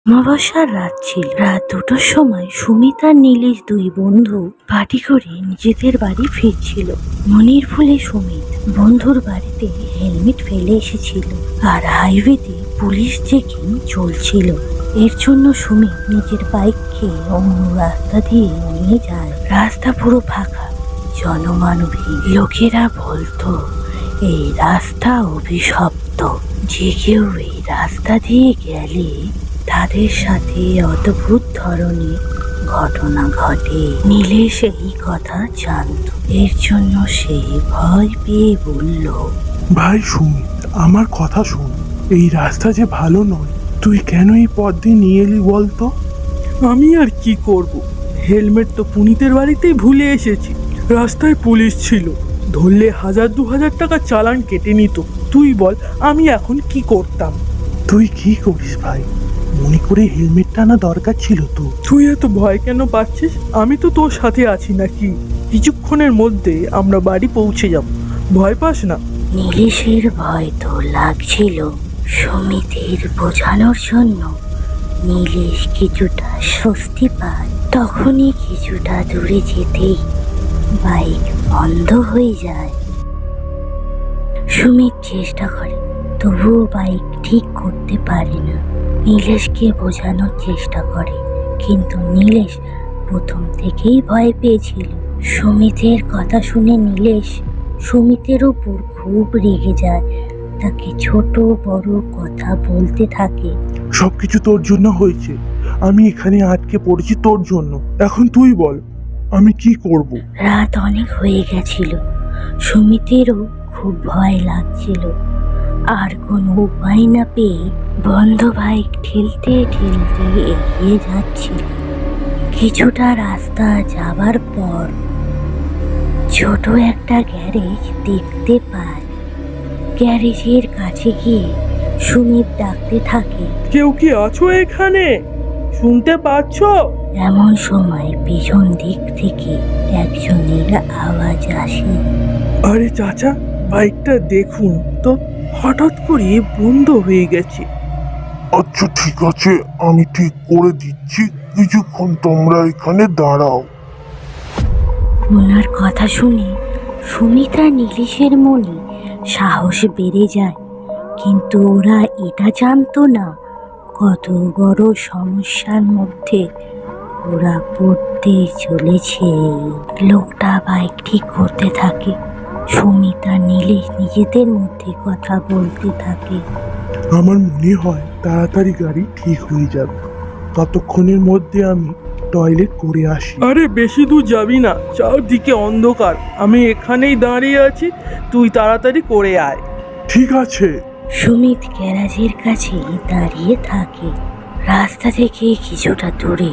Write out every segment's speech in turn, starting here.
অমাবস্যার রাত ছিল। রাত 2টোর সময় সুমিত আর নীলেশ দুই বন্ধু পার্টি করে নিজেদের বাড়ি ফিরছিল। মনির ভুলে সুমিত বন্ধুর বাড়িতে হেলমেট ফেলে এসেছিল আর হাইওয়েতে পুলিশ চেকিং চলছিল। এর জন্য সুমিত নিজের বাইককে অন্য রাস্তা দিয়ে নিয়ে যায়। রাস্তা পুরো ফাঁকা, জনমানবহীন। লোকেরা বলতো এই রাস্তা অভিশপ্ত, যে কেউ এই রাস্তা দিয়ে গেলে তাদের সাথে অদ্ভুত ধরনের ঘটনা ঘটে। নীলেশ এই কথা জানত, এর জন্য সে ভয় পেয়ে বলল, ভাই সুমিত, আমার কথা শোন। এই রাস্তা যে ভালো নয়, তুই কেন এই পথ দিয়ে নিয়ে এলি বলতো? আমি আর কি করব, হেলমেট তো পুনিতের বাড়িতেই ভুলে এসেছি। রাস্তায় পুলিশ ছিল, ধরলে 1000-2000 টাকা চালান কেটে নিত। তুই বল আমি এখন কি করতাম? তুই কি করিস ভাই? মনে করে হেলমেটটা আনা দরকার ছিল তো। তুই এত ভয় কেন পাচ্ছিস? আমি তো তোর সাথে আছি নাকি? কিছুক্ষণের মধ্যে আমরা বাড়ি পৌঁছে যাব, ভয় পাস না। নীলেশের ভয় তো লাগছিল। সুমিতের বোঝানোর জন্য নীলেশ কিছুটা স্বস্তি পায়। তখনই কিছুটা দূরে যেতেই বাইক বন্ধ হয়ে যায়। সুমিত চেষ্টা করে, তবুও বাইক ঠিক করতে পারে না। নীলেশকে বোঝানোর চেষ্টা করে, কিন্তু নীলেশ প্রথম থেকেই ভয় পেয়েছিল। সুমিতের কথা শুনে নীলেশ সুমিতের উপর খুব রেগে যায়, তাকে ছোট বড় কথা বলতে থাকে। সবকিছু তোর জন্য হয়েছে, আমি এখানে আটকে পড়েছি তোর জন্য। এখন তুই বল আমি কি করব? রাত অনেক হয়ে গেছিল, সুমিতেরও খুব ভয় লাগছিল। আর কোনো উপায় না পেয়ে বন্ধ বাইক ঠেলতে ঠেলতে এগিয়ে যাচ্ছিল। কিছুটা রাস্তা যাবার পর ছোট একটা গ্যারেজ দেখতে পায়। গ্যারেজের কাছে গিয়ে সুমিত ডাকতে থাকে, কেউ কি আছো এখানে? শুনতে পাচ্ছ? এমন সময় পিছন দিক থেকে একজনের আওয়াজ আসে। আরে চাচা, বাইকটা দেখুন তো, হঠাৎ করে বন্ধ হয়ে গেছে। আচ্ছা ঠিক আছে, আমি ঠিক করে দিচ্ছি, কিছুক্ষণ তোমরা এখানে দাঁড়াও। ওনার কথা শুনে সুমিত আর নীলেশের মনে সাহস বেড়ে যায়, কিন্তু ওরা এটা জানতো না কত বড় সমস্যার মধ্যে ওরা পড়তে চলেছে। লোকটা বাইক ঠিক করতে থাকে। সুমিত আর নীলেশ নিজেদের মধ্যে কথা বলতে থাকে। আমার মনে হয় তাড়াতাড়ি গাড়ি ঠিক হয়ে যাবে, ততক্ষণের মধ্যে আমি টয়লেট করে আসি। আরে বেশি দূর যাবি না, চারদিকে অন্ধকার। আমি এখানেই দাঁড়িয়ে আছি, তুই তাড়াতাড়ি করে আয়। ঠিক আছে। সুমিত গ্যারাজের কাছে দাঁড়িয়ে থাকে। রাস্তা থেকে কিছুটা দূরে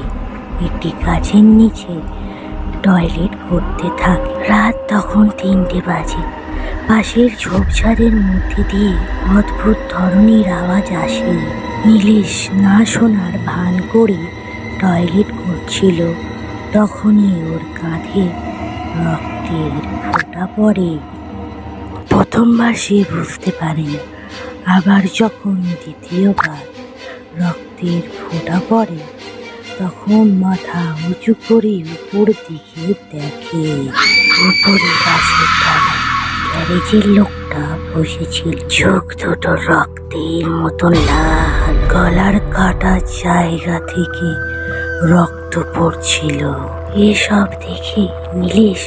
একটি গাছের নিচে টয়লেট করতে থাকে। রাত তখন 3টে বাজে। পাশের ঝোপঝাড়ের মধ্যে দিয়ে অদ্ভুত ধরনের আওয়াজ আসে। নীলেশ না শোনার ভান করে টয়লেট করছিল। তখনই ওর কাঁধে রক্তের ফোঁটা পড়ে। প্রথমবার সে বুঝতে পারে না, আবার যখন দ্বিতীয়বার রক্তের ফোঁটা পড়ে তখন মাথা উঁচু করে উপর দিকে দেখে। উপরে গাছের তলায় গ্যারেজের লোকটা বসেছিল। চোখ দুটো রক্তের মতন লাল, গলার কাটা জায়গা থেকে রক্ত পড়ছিল। এসব দেখে নীলেশ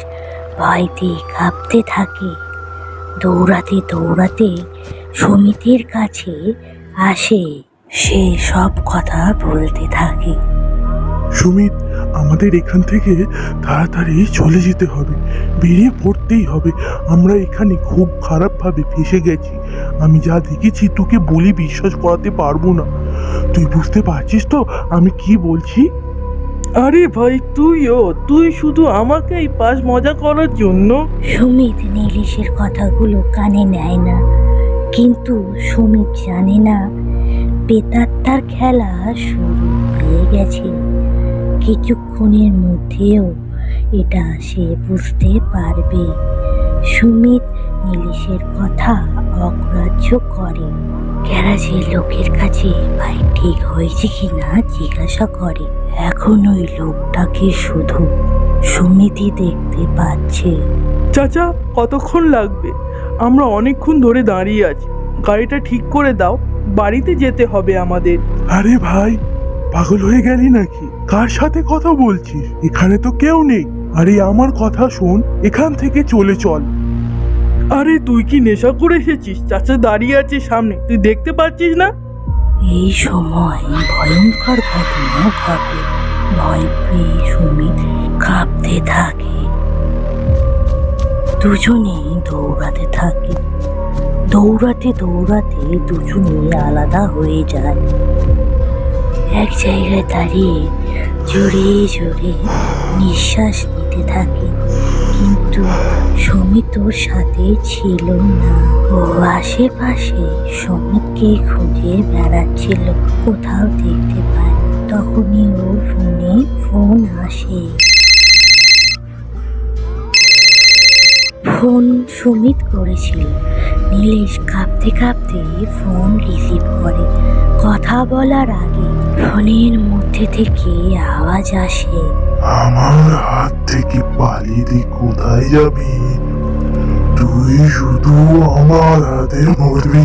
ভয়তে কাঁপতে থাকে। দৌড়াতে দৌড়াতে সুমিতের কাছে আসে। সে সব কথা বলতে থাকে। সুমিত, আমাদের এখান থেকে তাড়াতাড়ি চলে যেতে হবে, বেরিয়ে পড়তেই হবে। আমরা এখানে খুব খারাপভাবে ফেসে গেছি। আমি যা দেখেছি তোকে বলে বিশ্বাস করাতে পারবো না। তুই বুঝতে পারছিস তো আমি কি বলছি? আরে ভাই তুই শুধু আমাকেই পাস মজা করার জন্য। সুমিত নীলেশের কথাগুলো কানে নেয় না, কিন্তু সুমিত জানে না প্রেতাত্মার খেলা শুরু হয়ে গেছে। কিছুক্ষণের মধ্যেও এটা সে বুঝতে পারবে। সুমিত নীলেশের কথা অগ্রাহ্য করে। গ্যারাজের লোকের কাছে বাইক ঠিক হয়েছে কিনা জিজ্ঞাসা করে। এখন ওই লোকটাকে শুধু সুমিতই দেখতে পাচ্ছে। চাচা, কতক্ষণ লাগবে? আমরা অনেকক্ষণ ধরে দাঁড়িয়ে আছি, গাড়িটা ঠিক করে দাও, বাড়িতে যেতে হবে আমাদের। আরে ভাই, পাগল হয়ে গেলি নাকি? কার সাথে কথা বলছিস? এখানে তো কেউ নেই। আরে আমার কথা শোন, এখান থেকে চলে চল। আরে তুই কি নেশা করে এসেছিস? চাচা দাঁড়িয়ে আছে সামনে, তুই দেখতে পাচ্ছিস না? এই সময় ভয়ঙ্কর ঘটনা ঘটে। ভয় পেয়ে সুমিত কাঁপতে থাকে। দুজনেই দৌড়াতে থাকে। দৌড়াতে দৌড়াতে দুজনেই আলাদা হয়ে যায়। এক জায়গায় দাঁড়িয়ে জোরে জোরে নিঃশ্বাস নিতে থাকে, কিন্তু সুমিত ওর সাথে ছিল না। ও আশেপাশে সুমিতকে খুঁজে বেড়াচ্ছিল, কোথাও দেখতে পায়। তখনই ওর ফোনে ফোন আসে। ফোন সুমিত করেছিল। নীলেশ কাঁপতে কাঁপতে ফোন রিসিভ করে। কথা বলার আগে ফোনের মধ্যে থেকে আওয়াজ আসে, আমার হাত থেকে পালিয়ে কোথায় যাবি? তুই শুধু আমার হাতে মরবি।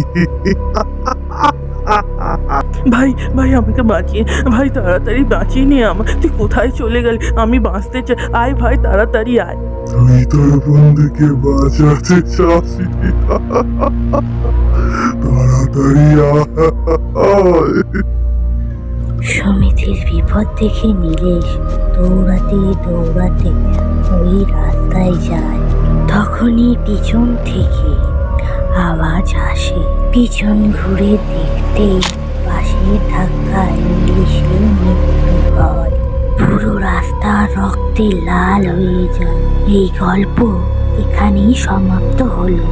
ভাই ভাই, আমাকে বাঁচিয়ে, ভাই তাড়াতাড়ি বাঁচিয়ে নিয়ে আমার। তুই কোথায় চলে গেলি? আমি বাঁচতে চাই, আয় ভাই তাড়াতাড়ি আয়। তুই তোর বন্ধুকে বাঁচাতে চাসি? তাড়াতাড়ি আয়। সুমিতের বিপদ দেখে নীলেশ দৌড়াতে দৌড়াতে ওই রাস্তায় যায়। তখনই পিছন থেকে আওয়াজ আসে। পিছন ঘুরে দেখতেই পাশে ধাক্কায় নীলেশের মৃত্যু হয়। পুরো রাস্তা রক্তে লাল হয়ে যায়। এই গল্প এখানেই সমাপ্ত হলো।